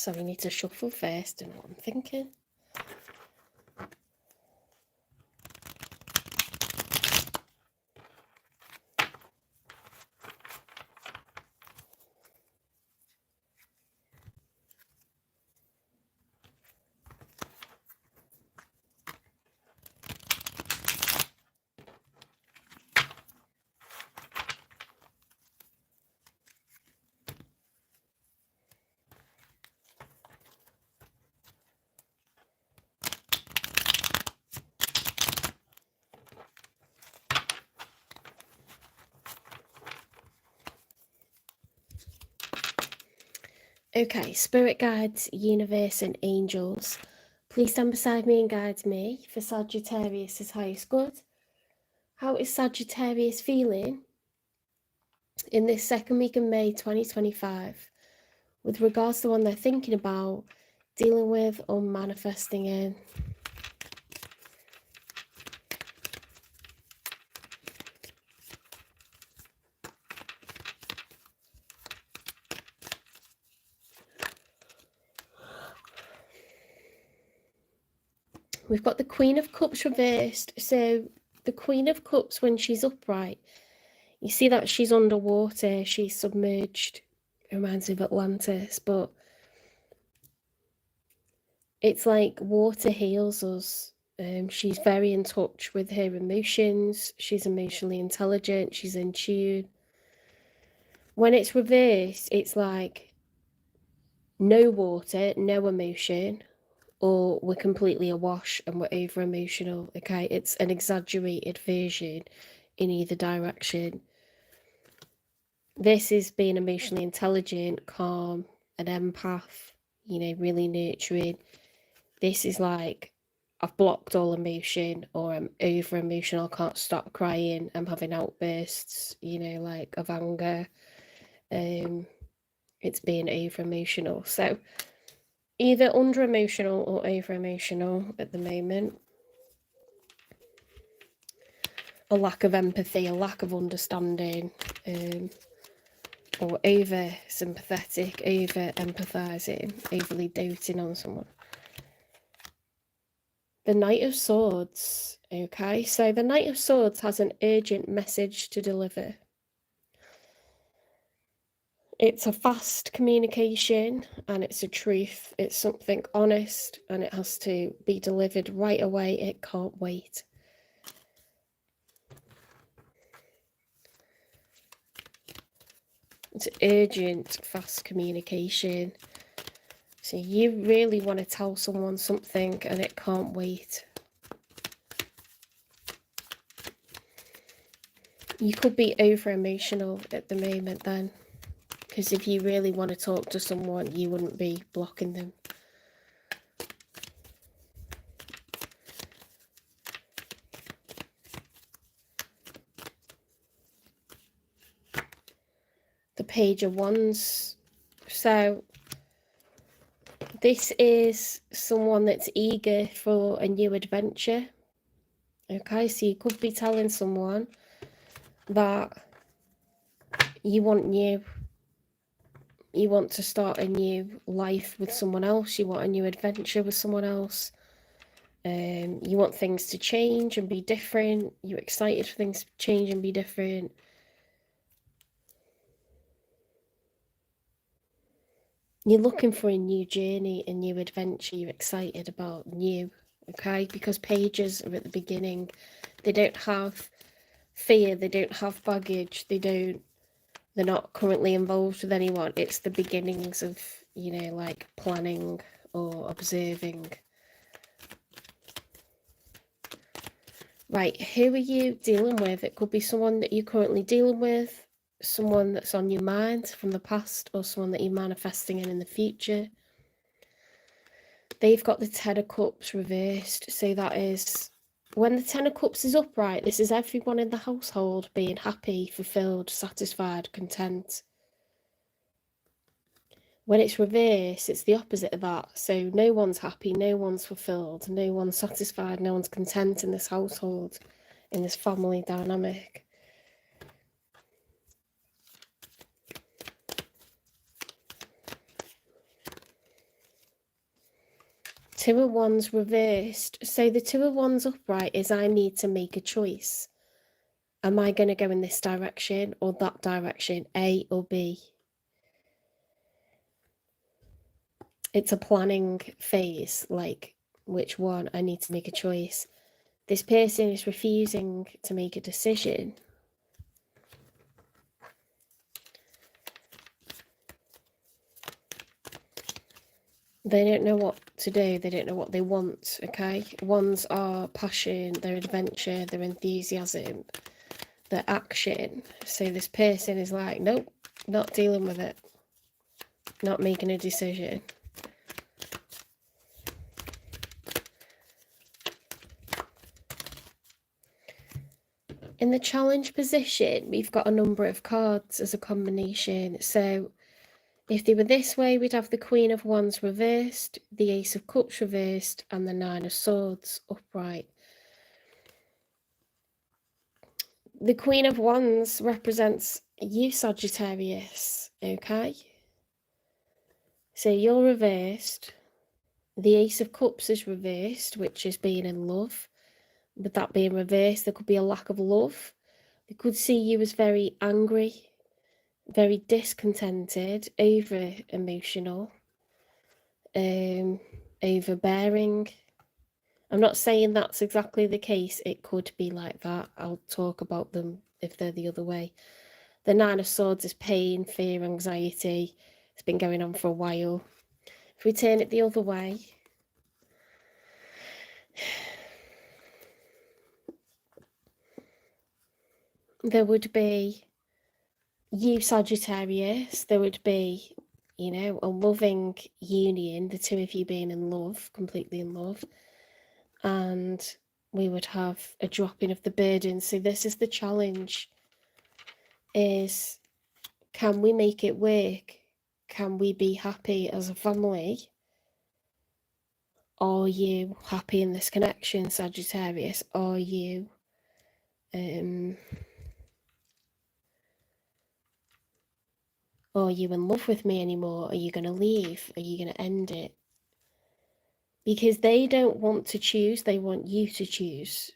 So we need to shuffle first, and what I'm thinking. Okay, spirit guides, universe, and angels, please stand beside me and guide me for Sagittarius' highest good. How is Sagittarius feeling in this second week of May 2025 with regards to the one they're thinking about, dealing with, or manifesting in? We've got the Queen of Cups reversed. So the Queen of Cups, when she's upright, you see that she's underwater, she's submerged. It reminds me of Atlantis, but it's like water heals us. She's very in touch with her emotions. She's emotionally intelligent. She's in tune. When it's reversed, it's like no water, no emotion, or we're completely awash and we're over emotional. Okay, it's an exaggerated version in either direction. This is being emotionally intelligent, calm, an empath, you know, really nurturing. This is like, I've blocked all emotion, or I'm over emotional, I can't stop crying, I'm having outbursts, you know, like of anger. It's being over emotional. So either under emotional or over emotional at the moment. A lack of empathy, a lack of understanding, or over sympathetic, over empathizing, overly doting on someone. The Knight of Swords. Okay, so the Knight of Swords has an urgent message to deliver. It's a fast communication and it's a truth. It's something honest and it has to be delivered right away. It can't wait. It's urgent, fast communication. So you really want to tell someone something and it can't wait. You could be over emotional at the moment then. Because if you really want to talk to someone, you wouldn't be blocking them. The Page of Wands. So this is someone that's eager for a new adventure. Okay, so you could be telling someone that you want new. You want to start a new life with someone else. You want a new adventure with someone else. You want things to change and be different. You're excited for things to change and be different. You're looking for a new journey, a new adventure. You're excited about new, okay? Because pages are at the beginning. They don't have fear. They don't have baggage. They're not currently involved with anyone. It's the beginnings of, you know, like planning or observing. Right, who are you dealing with? It could be someone that you're currently dealing with, someone that's on your mind from the past, or someone that you're manifesting in the future. They've got the Ten of Cups reversed, so that is, when the Ten of Cups is upright, this is everyone in the household being happy, fulfilled, satisfied, content. When it's reversed, it's the opposite of that. So no one's happy, no one's fulfilled, no one's satisfied, no one's content in this household, in this family dynamic. Two of Wands reversed. So the Two of Wands upright is I need to make a choice. Am I going to go in this direction or that direction, A or B? It's a planning phase, like which one I need to make a choice. This person is refusing to make a decision. They don't know what to do. They don't know what they want, okay? Wands are passion, their adventure, their enthusiasm, their action. So this person is like, nope, not dealing with it. Not making a decision. In the challenge position, we've got a number of cards as a combination. So if they were this way, we'd have the Queen of Wands reversed, the Ace of Cups reversed, and the Nine of Swords upright. The Queen of Wands represents you, Sagittarius, okay? So you're reversed. The Ace of Cups is reversed, which is being in love. With that being reversed, there could be a lack of love. They could see you as very angry, very discontented, over emotional, overbearing. I'm not saying that's exactly the case. It could be like that. I'll talk about them if they're the other way. The Nine of Swords is pain, fear, anxiety. It's been going on for a while. If we turn it the other way, there would be you, Sagittarius. There would be, you know, a loving union, the two of you being in love, completely in love. And we would have a dropping of the burden. So this is the challenge, is can we make it work? Can we be happy as a family? Are you happy in this connection, Sagittarius? Are you in love with me anymore? Are you going to leave? Are you going to end it? Because they don't want to choose, they want you to choose.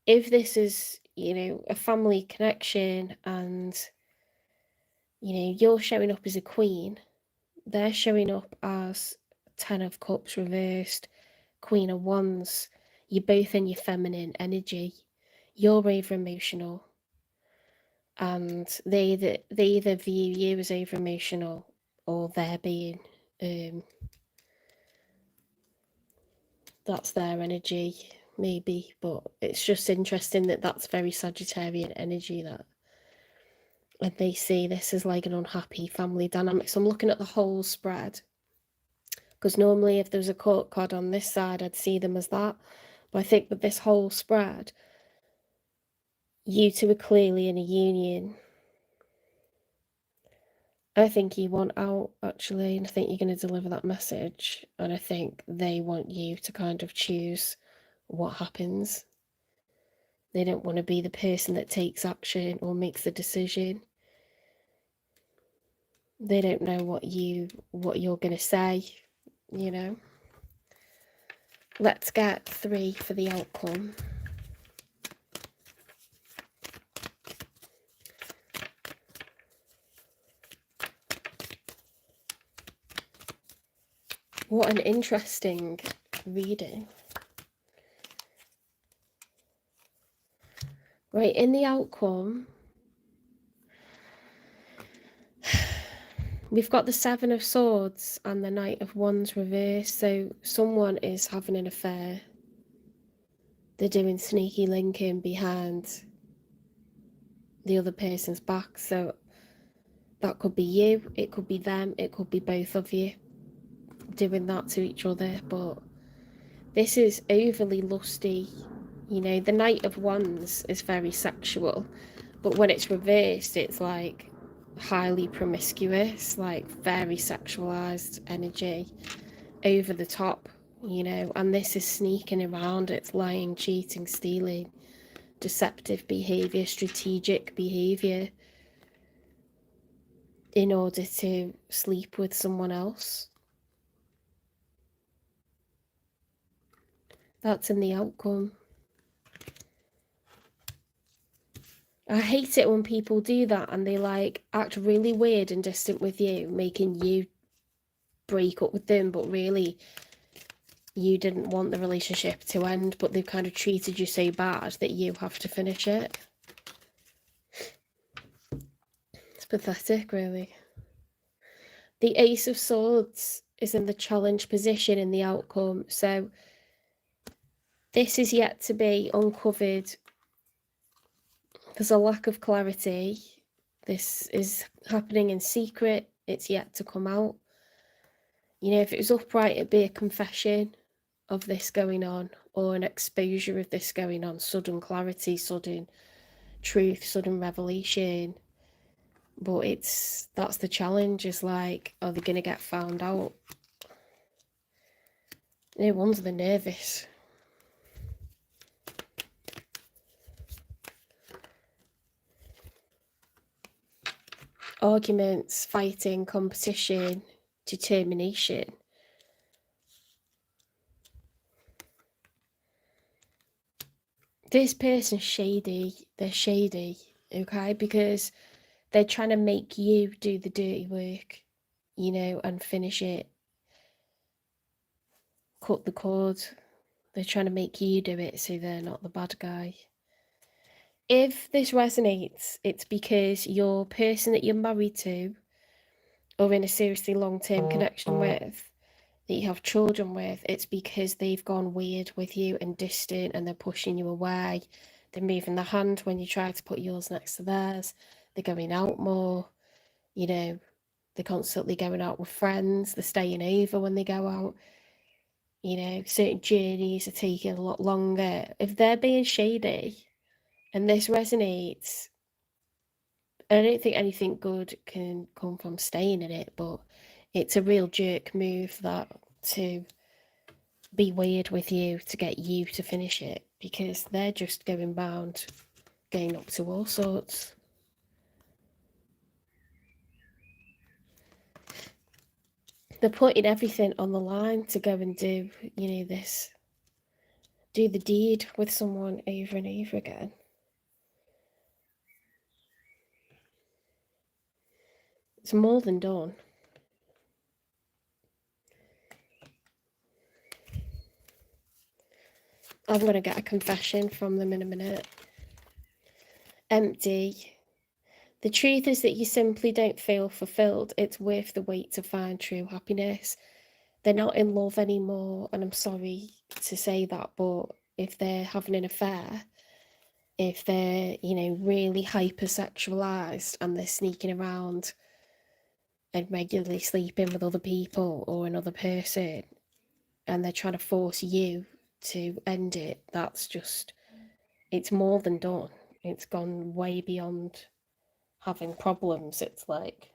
If this is, you know, a family connection and, you know, you're showing up as a queen, they're showing up as Ten of Cups reversed, Queen of Wands. You're both in your feminine energy. You're over emotional, and they either view you as over emotional, or they're being that's their energy, maybe. But it's just interesting that that's very Sagittarian energy, that, and they see this as like an unhappy family dynamic. So I'm looking at the whole spread, because normally if there was a court card on this side, I'd see them as that. But I think with this whole spread, you two are clearly in a union. I think you want out, actually, and I think you're going to deliver that message. And I think they want you to kind of choose what happens. They don't want to be the person that takes action or makes the decision. They don't know what you're going to say, you know. Let's get 3 for the outcome. What an interesting reading. Right, in the outcome, we've got the Seven of Swords and the Knight of Wands reversed. So someone is having an affair. They're doing sneaky linking behind the other person's back. So that could be you, it could be them, it could be both of you doing that to each other. But this is overly lusty. You know, the Knight of Wands is very sexual, but when it's reversed, it's like highly promiscuous, like very sexualized energy, over the top, you know. And this is sneaking around, it's lying, cheating, stealing, deceptive behavior, strategic behavior in order to sleep with someone else. That's in the outcome. I hate it when people do that and they like act really weird and distant with you, making you break up with them, but really you didn't want the relationship to end, but they've kind of treated you so bad that you have to finish it. It's pathetic, really. The Ace of Swords is in the challenge position in the outcome, so this is yet to be uncovered. There's a lack of clarity. This is happening in secret. It's yet to come out. You know, if it was upright, it'd be a confession of this going on, or an exposure of this going on, sudden clarity, sudden truth, sudden revelation. But that's the challenge, is like, are they going to get found out? No wonder they're nervous. Arguments, fighting, competition, determination. This person's shady. They're shady, okay? Because they're trying to make you do the dirty work, you know, and finish it. Cut the cord. They're trying to make you do it so they're not the bad guy. If this resonates, it's because your person that you're married to, or in a seriously long-term connection with, that you have children with, it's because they've gone weird with you and distant, and they're pushing you away. They're moving their hand when you try to put yours next to theirs. They're going out more, you know, they're constantly going out with friends. They're staying over when they go out. You know, certain journeys are taking a lot longer. If they're being shady and this resonates, I don't think anything good can come from staying in it, but it's a real jerk move that to be weird with you to get you to finish it, because they're just going round, going up to all sorts. They're putting everything on the line to go and do, you know, this, do the deed with someone over and over again. It's more than done. I'm going to get a confession from them in a minute. Empty. The truth is that you simply don't feel fulfilled. It's worth the wait to find true happiness. They're not in love anymore, and I'm sorry to say that, but if they're having an affair, if they're, you know, really hypersexualized and they're sneaking around and regularly sleeping with other people or another person, and they're trying to force you to end it, that's just, it's more than done. It's gone way beyond having problems. It's like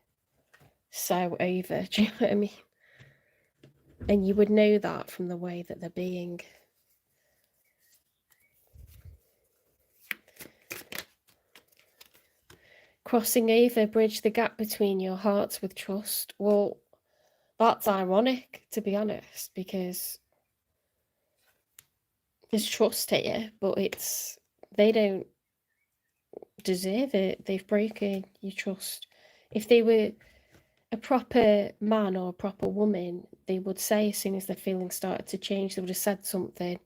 so over. Do you know what I mean? And you would know that from the way that they're being. Crossing over, bridge the gap between your hearts with trust. Well, that's ironic, to be honest, because there's trust here, but they don't deserve it. They've broken your trust. If they were a proper man or a proper woman, they would say, as soon as their feelings started to change, they would have said something.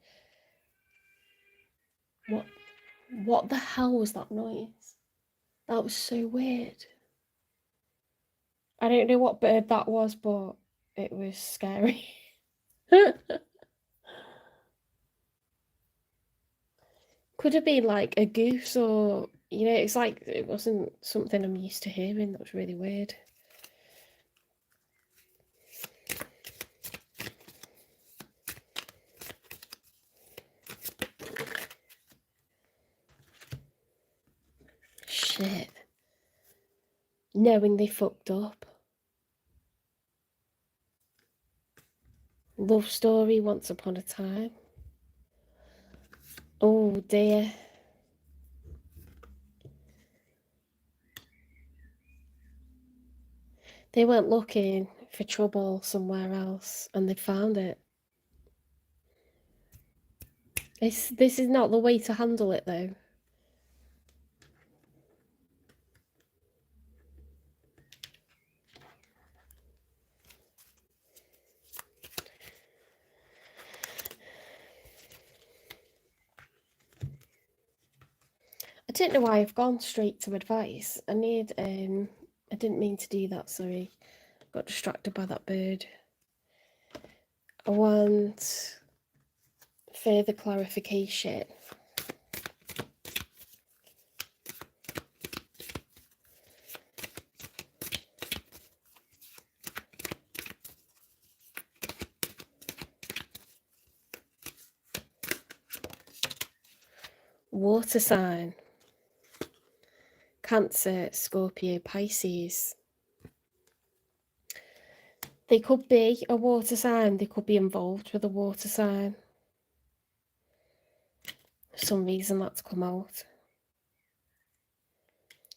What the hell was that noise? That was so weird. I don't know what bird that was, but it was scary. Could have been like a goose, or, you know, it's like, it wasn't something I'm used to hearing. That was really weird. Shit. Knowing they fucked up. Love story once upon a time. Oh dear. They weren't looking for trouble somewhere else, and they'd found it. This is not the way to handle it, though. I don't know why I've gone straight to advice. I didn't mean to do that, sorry. Got distracted by that bird. I want further clarification. Water sign. Cancer, Scorpio, Pisces. They could be a water sign. They could be involved with a water sign. For some reason that's come out.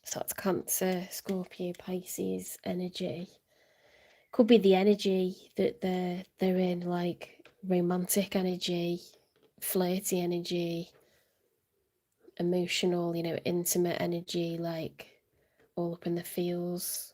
So that's Cancer, Scorpio, Pisces energy. Could be the energy that they're in, like romantic energy, flirty energy, emotional, intimate energy, like all up in the feels.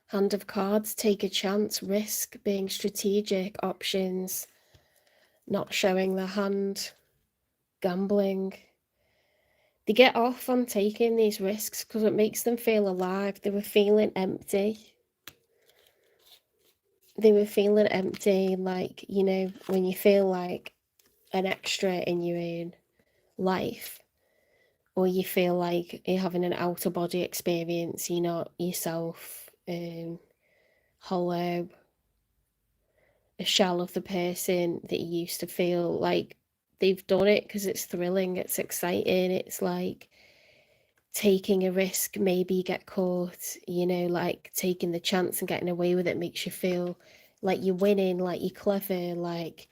Hand of cards, take a chance, risk, being strategic, options, not showing their hand, gambling. They get off on taking these risks because it makes them feel alive. They were feeling empty. They were feeling empty, like, when you feel like an extra in your own life, or you feel like you're having an outer body experience, you're not yourself, hollow, a shell of the person that you used to feel. Like, they've done it because it's thrilling, it's exciting, it's like taking a risk. Maybe you get caught, like taking the chance and getting away with it makes you feel like you're winning, like you're clever, like,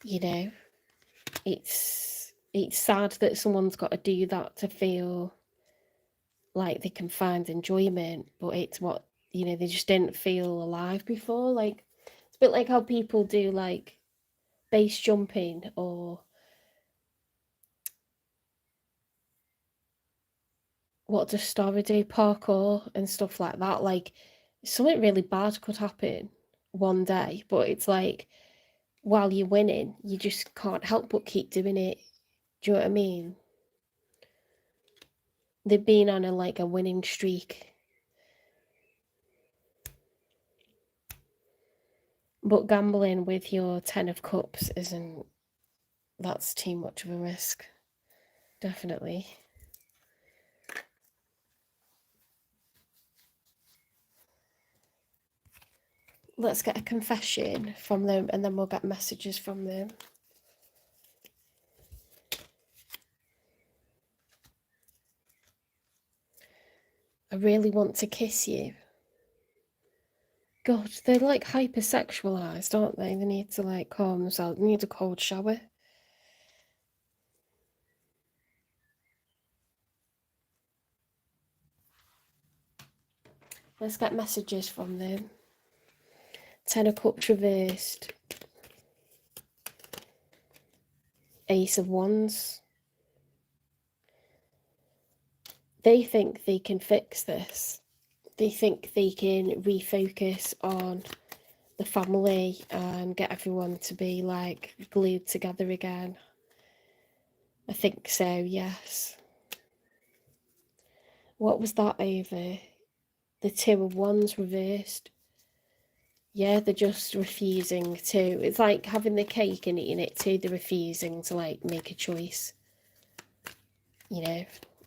it's sad that someone's got to do that to feel like they can find enjoyment, but it's what, they just didn't feel alive before. Like, it's a bit like how people do like base jumping, or what does Star do, parkour and stuff like that. Like, something really bad could happen one day, but it's like, while you're winning, you just can't help but keep doing it. Do you know what I mean? They've been on a winning streak. But gambling with your 10 of Cups that's too much of a risk. Definitely. Let's get a confession from them, and then we'll get messages from them. I really want to kiss you. God, they're like hypersexualized, aren't they? They need to like calm themselves. They need a cold shower. Let's get messages from them. 10 of Cups reversed. Ace of Wands. They think they can fix this. They think they can refocus on the family and get everyone to be like glued together again. I think so, yes. What was that over? The 2 of Wands reversed. Yeah, they're just refusing to. It's like having the cake and eating it too. They're refusing to like make a choice.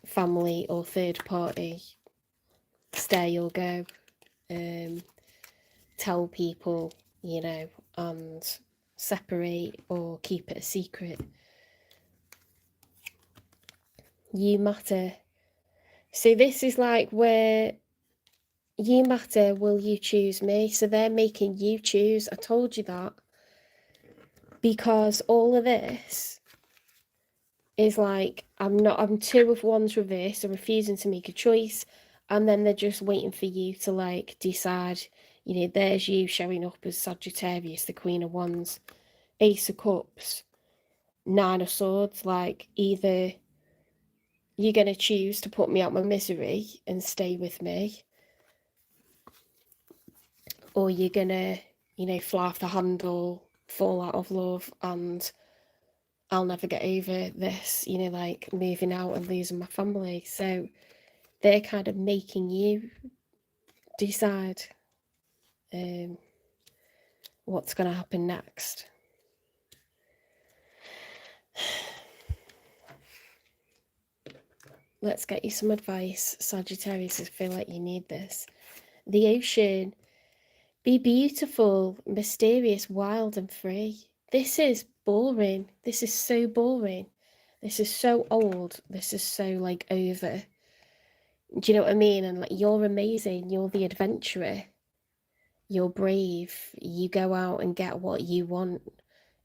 Family or third party, stay or go. Tell people, and separate or keep it a secret. You matter. So this is like where you matter, will you choose me? So they're making you choose. I told you that. Because all of this is like, I'm 2 of Wands reversed, so refusing to make a choice, and then they're just waiting for you to like decide. You know, there's you showing up as Sagittarius, the Queen of Wands, Ace of Cups, Nine of Swords. Like, either you're going to choose to put me out my misery and stay with me, or you're going to, you know, fly off the handle, fall out of love, and I'll never get over this, you know, like moving out and losing my family. So they're kind of making you decide what's going to happen next. Let's get you some advice, Sagittarius. I feel like you need this. The ocean. Be beautiful, mysterious, wild and free. This is boring. This is so boring. This is so old. This is so like over. Do you know what I mean? And like, you're amazing. You're the adventurer. You're brave. You go out and get what you want.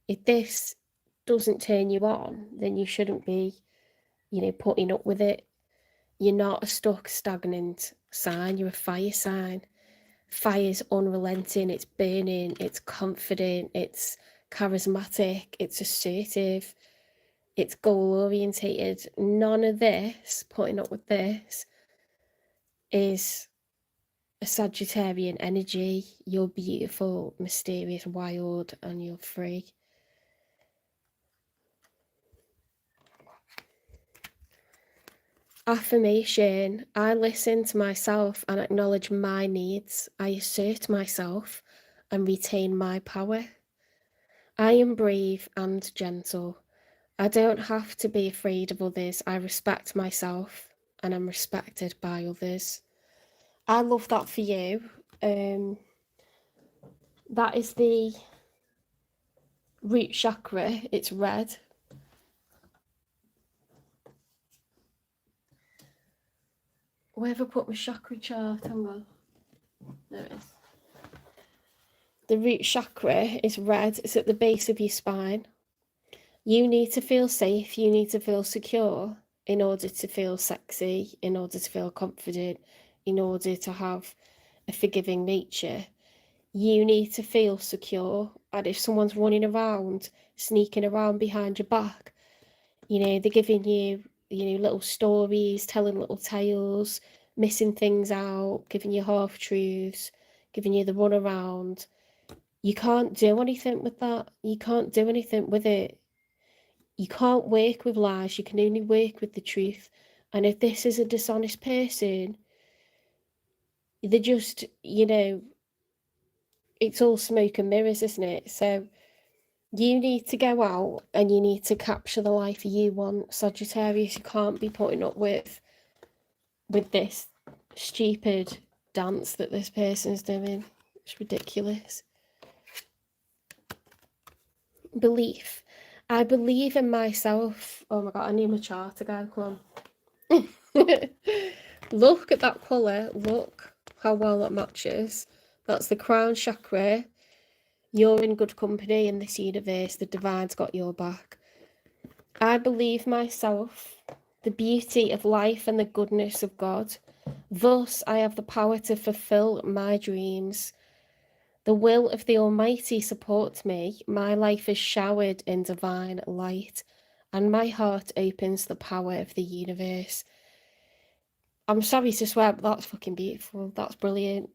If this doesn't turn you on, then you shouldn't be, you know, putting up with it. You're not a stuck, stagnant sign. You're a fire sign. Fire's unrelenting, it's burning, it's confident, it's charismatic, it's assertive, it's goal orientated. None of this, putting up with this, is a Sagittarian energy. You're beautiful, mysterious, wild, and you're free. Affirmation. I listen to myself and acknowledge my needs. I assert myself and retain my power. I am brave and gentle. I don't have to be afraid of others. I respect myself and I'm respected by others. I love that for you. That is the root chakra. It's red. Where have I put my chakra chart? Hang on. There it is. The root chakra is red. It's at the base of your spine. You need to feel safe. You need to feel secure in order to feel sexy, in order to feel confident, in order to have a forgiving nature. You need to feel secure. And if someone's running around, sneaking around behind your back, you know, they're giving you, you know, little stories, telling little tales, missing things out, giving you half truths, giving you the runaround. You can't do anything with that. You can't do anything with it. You can't work with lies. You can only work with the truth. And if this is a dishonest person, they're just, you know, it's all smoke and mirrors, isn't it? So you need to go out and you need to capture the life you want, Sagittarius. You can't be putting up with this stupid dance that this person's doing. It's ridiculous. Belief. I believe in myself. Oh my god, I need my chart again. Come on. Look at that colour. Look how well that matches. That's the crown chakra. You're in good company in this universe. The divine's got your back. I believe myself, the beauty of life and the goodness of God. Thus, I have the power to fulfill my dreams. The will of the Almighty supports me. My life is showered in divine light, and my heart opens the power of the universe. I'm sorry to swear, but that's fucking beautiful. That's brilliant.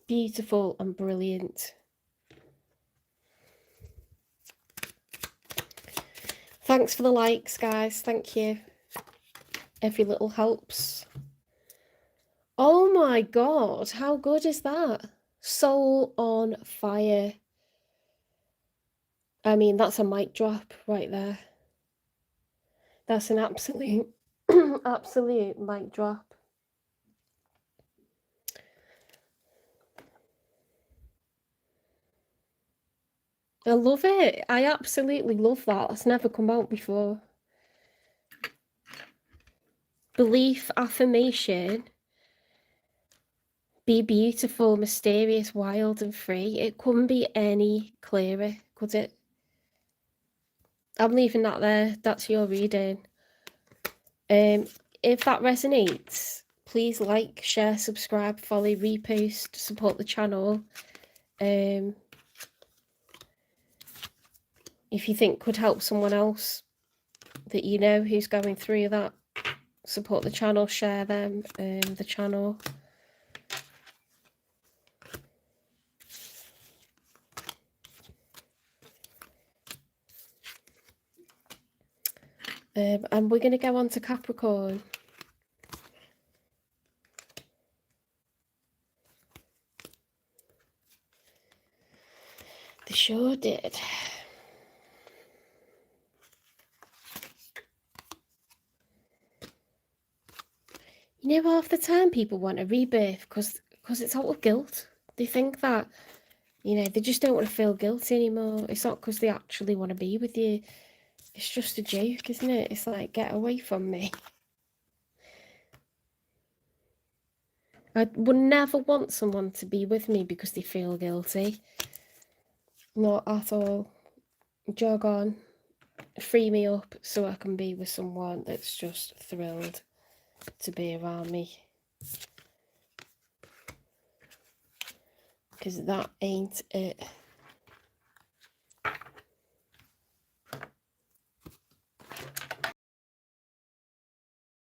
Beautiful and brilliant. Thanks for the likes, guys. Thank you. Every little helps. Oh my god, how good is that? Soul on fire. I mean, that's a mic drop right there. That's an absolute, absolute mic drop. I love it. I absolutely love that. That's never come out before. Belief, affirmation. Be beautiful, mysterious, wild and free. It couldn't be any clearer, could it? I'm leaving that there. That's your reading. If that resonates, please like, share, subscribe, follow, repost, support the channel. If you think could help someone else that you know who's going through that, support the channel, share them, the channel. And we're going to go on to Capricorn. They sure did. You know, half the time people want a rebirth because it's out of guilt. They think that, you know, they just don't want to feel guilty anymore. It's not because they actually want to be with you. It's just a joke, isn't it? It's like, get away from me. I would never want someone to be with me because they feel guilty. Not at all. Jog on. Free me up so I can be with someone that's just thrilled to be around me. Because that ain't it.